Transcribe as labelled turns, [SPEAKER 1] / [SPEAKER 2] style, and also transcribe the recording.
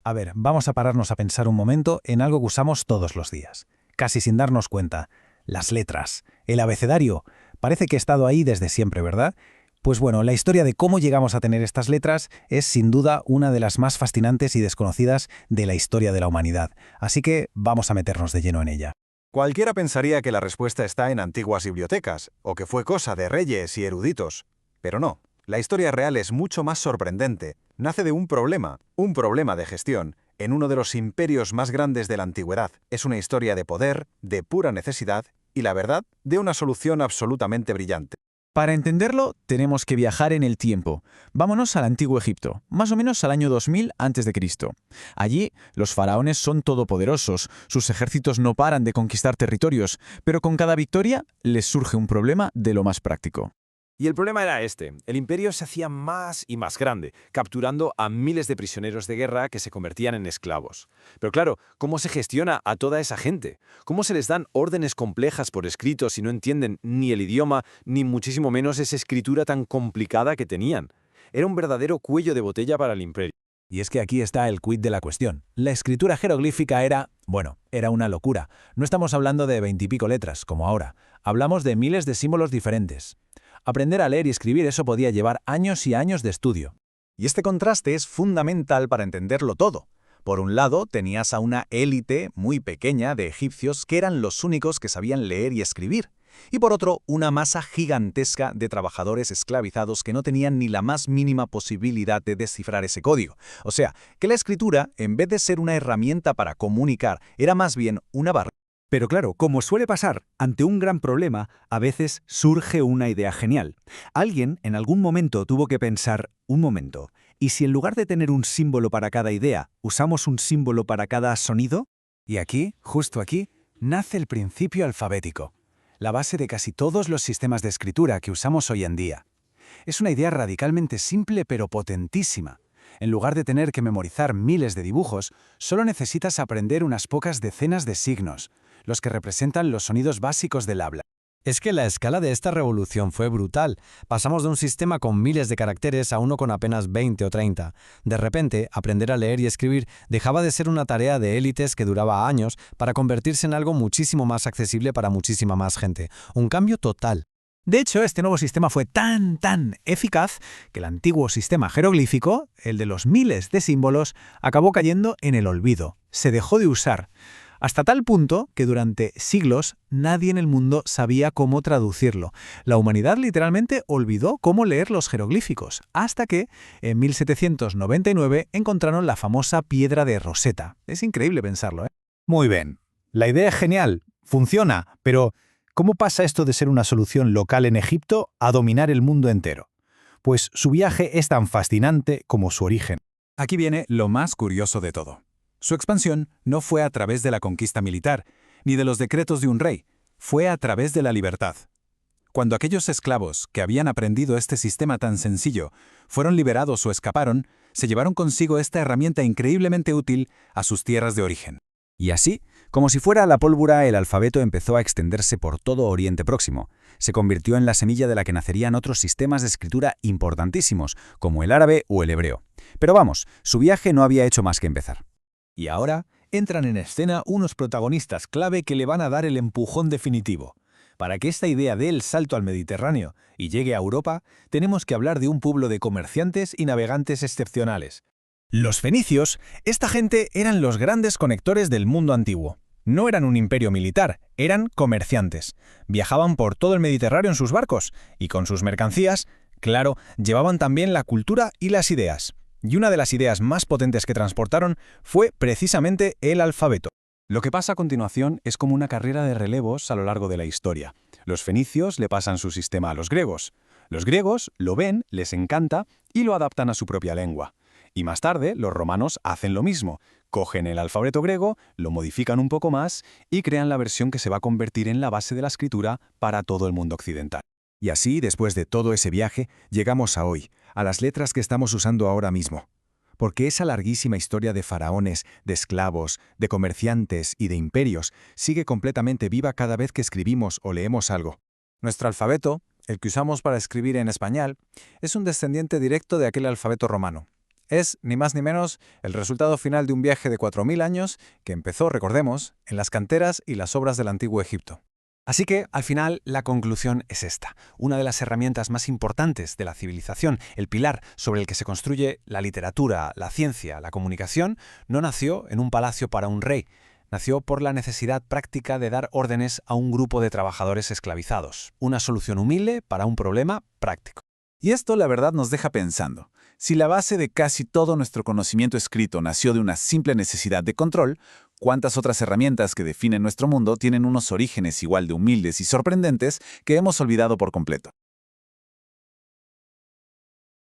[SPEAKER 1] A ver, vamos a pararnos a pensar un momento en algo que usamos todos los días, casi sin darnos cuenta. Las letras, el abecedario. Parece que ha estado ahí desde siempre, ¿verdad? Pues bueno, la historia de cómo llegamos a tener estas letras es sin duda una de las más fascinantes y desconocidas de la historia de la humanidad. Así que vamos a meternos de lleno en ella.
[SPEAKER 2] Cualquiera pensaría que la respuesta está en antiguas bibliotecas, o que fue cosa de reyes y eruditos. Pero no, la historia real es mucho más sorprendente. Nace de un problema de gestión, en uno de los imperios más grandes de la antigüedad. Es una historia de poder, de pura necesidad, y la verdad, de una solución absolutamente brillante.
[SPEAKER 3] Para entenderlo, tenemos que viajar en el tiempo. Vámonos al Antiguo Egipto, más o menos al año 2000 a.C. Allí, los faraones son todopoderosos, sus ejércitos no paran de conquistar territorios, pero con cada victoria les surge un problema de lo más práctico.
[SPEAKER 4] Y el problema era este: el imperio se hacía más y más grande, capturando a miles de prisioneros de guerra que se convertían en esclavos. Pero claro, ¿cómo se gestiona a toda esa gente? ¿Cómo se les dan órdenes complejas por escrito si no entienden ni el idioma, ni muchísimo menos esa escritura tan complicada que tenían? Era un verdadero cuello de botella para el imperio.
[SPEAKER 1] Y es que aquí está el quid de la cuestión. La escritura jeroglífica era una locura. No estamos hablando de 20 y pico letras, como ahora. Hablamos de miles de símbolos diferentes. Aprender a leer y escribir eso podía llevar años y años de estudio.
[SPEAKER 5] Y este contraste es fundamental para entenderlo todo. Por un lado, tenías a una élite muy pequeña de egipcios que eran los únicos que sabían leer y escribir. Y por otro, una masa gigantesca de trabajadores esclavizados que no tenían ni la más mínima posibilidad de descifrar ese código. O sea, que la escritura, en vez de ser una herramienta para comunicar, era más bien una barrera.
[SPEAKER 6] Pero claro, como suele pasar, ante un gran problema, a veces surge una idea genial. Alguien en algún momento tuvo que pensar, un momento, ¿y si en lugar de tener un símbolo para cada idea, usamos un símbolo para cada sonido?
[SPEAKER 1] Y aquí, justo aquí, nace el principio alfabético, la base de casi todos los sistemas de escritura que usamos hoy en día. Es una idea radicalmente simple pero potentísima. En lugar de tener que memorizar miles de dibujos, solo necesitas aprender unas pocas decenas de signos, los que representan los sonidos básicos del habla.
[SPEAKER 7] Es que la escala de esta revolución fue brutal. Pasamos de un sistema con miles de caracteres a uno con apenas 20 o 30. De repente, aprender a leer y escribir dejaba de ser una tarea de élites que duraba años para convertirse en algo muchísimo más accesible para muchísima más gente. Un cambio total.
[SPEAKER 1] De hecho, este nuevo sistema fue tan eficaz que el antiguo sistema jeroglífico, el de los miles de símbolos, acabó cayendo en el olvido. Se dejó de usar. Hasta tal punto que durante siglos nadie en el mundo sabía cómo traducirlo. La humanidad literalmente olvidó cómo leer los jeroglíficos, hasta que en 1799 encontraron la famosa piedra de Rosetta. Es increíble pensarlo, ¿eh?
[SPEAKER 5] Muy bien. La idea es genial, funciona, pero ¿cómo pasa esto de ser una solución local en Egipto a dominar el mundo entero? Pues su viaje es tan fascinante como su origen.
[SPEAKER 2] Aquí viene lo más curioso de todo. Su expansión no fue a través de la conquista militar, ni de los decretos de un rey, fue a través de la libertad. Cuando aquellos esclavos que habían aprendido este sistema tan sencillo fueron liberados o escaparon, se llevaron consigo esta herramienta increíblemente útil a sus tierras de origen.
[SPEAKER 3] Y así, como si fuera la pólvora, el alfabeto empezó a extenderse por todo Oriente Próximo. Se convirtió en la semilla de la que nacerían otros sistemas de escritura importantísimos, como el árabe o el hebreo. Pero vamos, su viaje no había hecho más que empezar.
[SPEAKER 1] Y ahora entran en escena unos protagonistas clave que le van a dar el empujón definitivo. Para que esta idea dé el salto al Mediterráneo y llegue a Europa, tenemos que hablar de un pueblo de comerciantes y navegantes excepcionales. Los fenicios, esta gente eran los grandes conectores del mundo antiguo. No eran un imperio militar, eran comerciantes. Viajaban por todo el Mediterráneo en sus barcos y con sus mercancías, claro, llevaban también la cultura y las ideas. Y una de las ideas más potentes que transportaron fue precisamente el alfabeto.
[SPEAKER 2] Lo que pasa a continuación es como una carrera de relevos a lo largo de la historia. Los fenicios le pasan su sistema a los griegos. Los griegos lo ven, les encanta y lo adaptan a su propia lengua. Y más tarde, los romanos hacen lo mismo. Cogen el alfabeto griego, lo modifican un poco más y crean la versión que se va a convertir en la base de la escritura para todo el mundo occidental.
[SPEAKER 3] Y así, después de todo ese viaje, llegamos a hoy, a las letras que estamos usando ahora mismo. Porque esa larguísima historia de faraones, de esclavos, de comerciantes y de imperios sigue completamente viva cada vez que escribimos o leemos algo.
[SPEAKER 1] Nuestro alfabeto, el que usamos para escribir en español, es un descendiente directo de aquel alfabeto romano.
[SPEAKER 5] Es, ni más ni menos, el resultado final de un viaje de 4000 años que empezó, recordemos, en las canteras y las obras del antiguo Egipto.
[SPEAKER 2] Así que, al final, la conclusión es esta. Una de las herramientas más importantes de la civilización, el pilar sobre el que se construye la literatura, la ciencia, la comunicación, no nació en un palacio para un rey. Nació por la necesidad práctica de dar órdenes a un grupo de trabajadores esclavizados. Una solución humilde para un problema práctico.
[SPEAKER 5] Y esto, la verdad, nos deja pensando. Si la base de casi todo nuestro conocimiento escrito nació de una simple necesidad de control, ¿cuántas otras herramientas que definen nuestro mundo tienen unos orígenes igual de humildes y sorprendentes que hemos olvidado por completo?